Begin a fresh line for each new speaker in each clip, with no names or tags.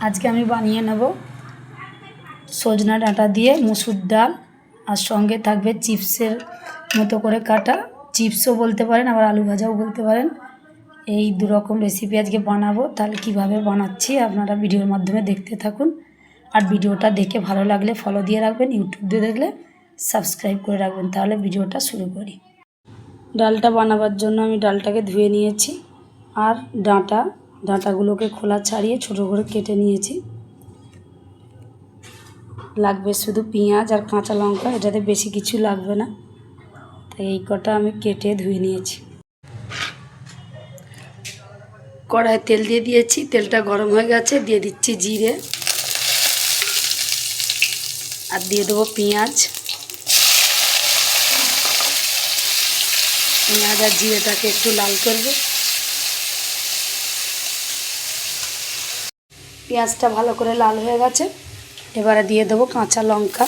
আজকে আমি বানিয়ে নেব সজনা ডাঁটা দিয়ে মুসুর ডাল, আর সঙ্গে থাকবে চিপসের মতো করে কাটা, চিপসও বলতে পারেন আবার আলু ভাজাও বলতে পারেন। এই দু রকম রেসিপি আজকে বানাবো। তাহলে কিভাবে বানাচ্ছি আপনারা ভিডিওর মাধ্যমে দেখতে থাকুন। আর ভিডিওটা দেখে ভালো লাগলে ফলো দিয়ে রাখবেন, ইউটিউব দিয়ে দেখলে সাবস্ক্রাইব করে রাখবেন। তাহলে ভিডিওটা শুরু করি। ডালটা বানাবার জন্য আমি ডালটাকে ধুয়ে নিয়েছি, আর ডাঁটাগুলোকে খোলা ছাড়িয়ে ছোটো করে কেটে নিয়েছি। লাগবে শুধু পেঁয়াজ আর কাঁচা লঙ্কা, এটাতে বেশি কিছু লাগবে না, তাই এই কটা আমি কেটে ধুয়ে নিয়েছি। কড়াইয়ে তেল দিয়ে দিয়েছি, তেলটা গরম হয়ে গেছে, দিয়ে দিচ্ছি জিরে, আর দিয়ে দেবো পেঁয়াজ আর জিরেটাকে একটু লাল করব। পেঁয়াজটা ভালো করে লাল হয়ে গেছে, এবারে দিয়ে দেবো কাঁচা লঙ্কা,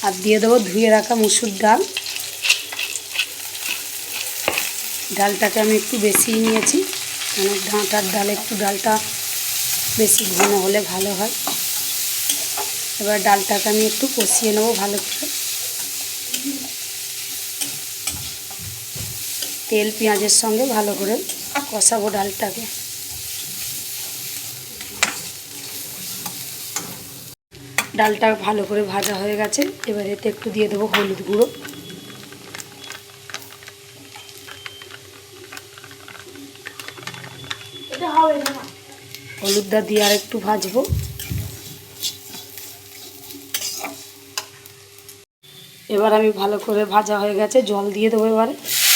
আর দিয়ে দেবো ধুয়ে রাখা মুসুর ডাল। ডালটাকে আমি একটু বেশি নিয়েছি, মানে ডাঁটার ডাল একটু ডালটা বেশি ঘন হলে ভালো হয়। এবার ডালটাকে আমি একটু কষিয়ে নেবো ভালো করে। তেল পেঁয়াজের সঙ্গে ভালো করে কষাবো ডালটাকে। ডালটা ভালো করে ভাজা হয়ে গেছে, এবার এতে একটু দিয়ে দেবো হলুদ গুঁড়ো, হলুদটা দিয়ে আর একটু ভাজবো। এবার আমি ভালো করে ভাজা হয়ে গেছে, জল দিয়ে দেবো এবারে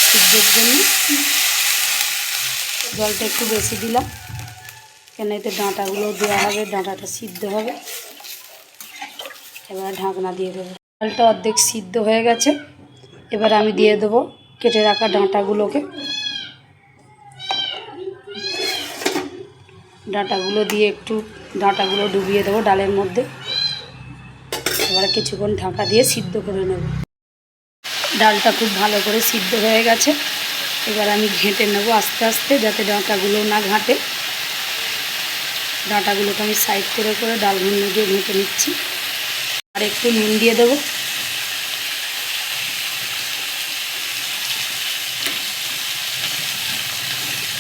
সিদ্ধর জন্য। জলটা একটু বেশি দিলাম, কেন এতে ডাঁটাগুলো দেওয়া হবে, ডাঁটাটা সিদ্ধ হবে। এবার ঢাকনা দিয়ে দেবো। ডালটা অর্ধেক সিদ্ধ হয়ে গেছে, এবার আমি দিয়ে দেবো কেটে রাখা ডাঁটাগুলোকে। ডাঁটাগুলো দিয়ে একটু ডাঁটাগুলো ডুবিয়ে দেবো ডালের মধ্যে। এবারে কিছুক্ষণ ঢাকা দিয়ে সিদ্ধ করে নেব। ডালটা খুব ভালো করে সিদ্ধ হয়ে গেছে, এবার আমি ঘেঁটে নেব আস্তে আস্তে, যাতে ডাঁটাগুলো না ঘাঁটে। ডাঁটাগুলোকে আমি সাইড করে করে ডাল ঘুটনি দিয়ে ঘেঁটে নিচ্ছি। আর একটু নুন দিয়ে দেবো,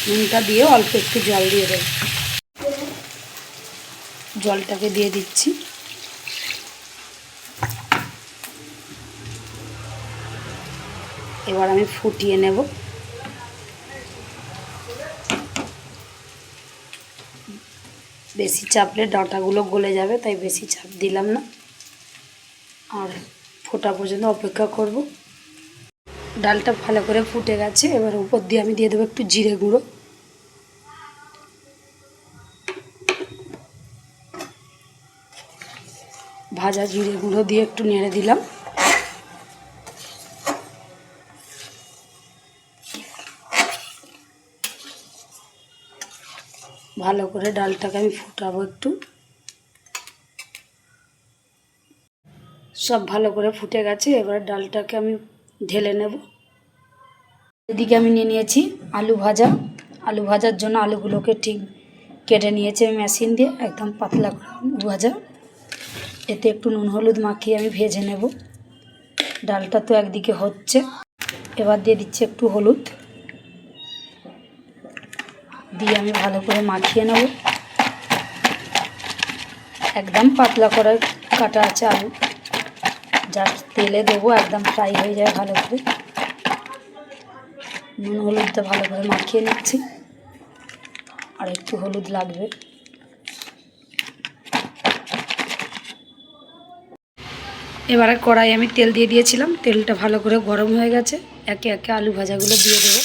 নুনটা দিয়ে অল্প একটু জল দিয়ে দেবো। জলটাকে দিয়ে দিচ্ছি। এবার আমি ফুটিয়ে নেব। বেশি চাপলে ডাঁটাগুলো গলে যাবে, তাই বেশি চাপ দিলাম না, আর ফোটা পর্যন্ত অপেক্ষা করব। ডালটা ভালো করে ফুটে গেছে, এবার উপর দিয়ে আমি দিয়ে দেবো একটু জিরে গুঁড়ো, ভাজা জিরে গুঁড়ো দিয়ে একটু নেড়ে দিলাম। ভালো করে ডালটাকে আমি ফুটাবো একটু। সব ভালো করে ফুটে গেছে, এবার ডালটাকে আমি ঢেলে নেব। এদিকে আমি নিয়ে নিয়েছি আলু ভাজা। আলু ভাজার জন্য আলুগুলোকে ঠিক কেটে নিয়েছি আমি মেশিন দিয়ে, একদম পাতলা করে আলু ভাজা। এতে একটু নুন হলুদ মাখিয়ে আমি ভেজে নেব। ডালটা তো একদিকে হচ্ছে, এবার দিয়ে দিচ্ছি একটু হলুদ দিয়ে আমি ভালো করে মাখিয়ে নেব। একদম পাতলা করে কাটা আছে আলু, জাস্ট তেলে দেবো, একদম ফ্রাই হয়ে যায় ভালো করে। নুন হলুদটা ভালো করে মাখিয়ে নিচ্ছি, আর একটু হলুদ লাগবে। এবারে কড়াই আমি তেল দিয়ে দিয়েছিলাম, তেলটা ভালো করে গরম হয়ে গেছে, একে একে আলু ভাজাগুলো দিয়ে দেবো।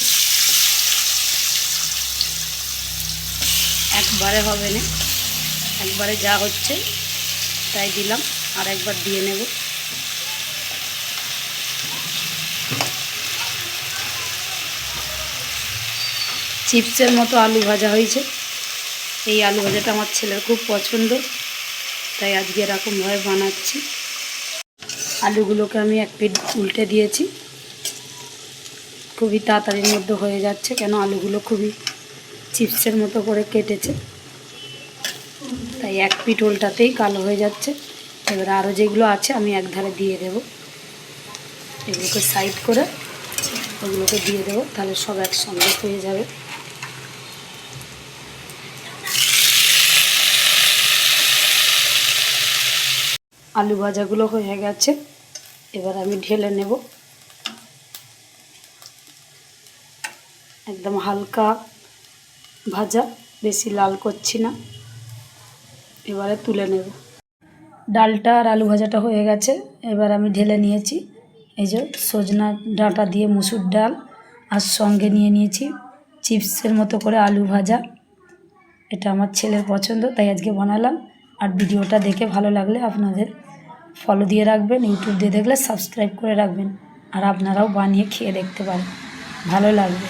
একবারে হবে না, একবারে যা হচ্ছে তাই দিলাম, আর একবার দিয়ে নেব। চিপসের মতো আলু ভাজা হয়েছে। এই আলু ভাজাটা আমার ছেলের খুব পছন্দ, তাই আজকে এরকমভাবে বানাচ্ছি। আলুগুলোকে আমি এক পিঠ উল্টে দিয়েছি, খুবই তাড়াতাড়ির মধ্যে হয়ে যাচ্ছে, কেন আলুগুলো খুবই চিপসের মতো করে কেটেছে, তাই এক পিঠ উল্টাতেই কালো হয়ে যাচ্ছে। এবার আরও যেগুলো আছে আমি একধারে দিয়ে দেব, এগুলোকে সাইড করে ওগুলোকে দিয়ে দেবো, তাহলে সব একসঙ্গে হয়ে যাবে। আলু ভাজাগুলো হয়ে গেছে, এবার আমি ঢেলে নেব। একদম হালকা ভাজা, বেশি লাল করছি না। এবারে তুলে নেব। ডালটা আর আলু ভাজাটা হয়ে গেছে, এবার আমি ঢেলে নিয়েছি। এই যে সজনা ডাঁটা দিয়ে মুসুর ডাল, আর সঙ্গে নিয়ে নিয়েছি চিপসের মতো করে আলু ভাজা। এটা আমার ছেলের পছন্দ, তাই আজকে বানালাম। আর ভিডিওটা দেখে ভালো লাগলে আপনাদের ফলো দিয়ে রাখবেন, ইউটিউব দিয়ে দেখলে সাবস্ক্রাইব করে রাখবেন, আর আপনারাও বানিয়ে খেয়ে দেখতে পারেন, ভালো লাগবে।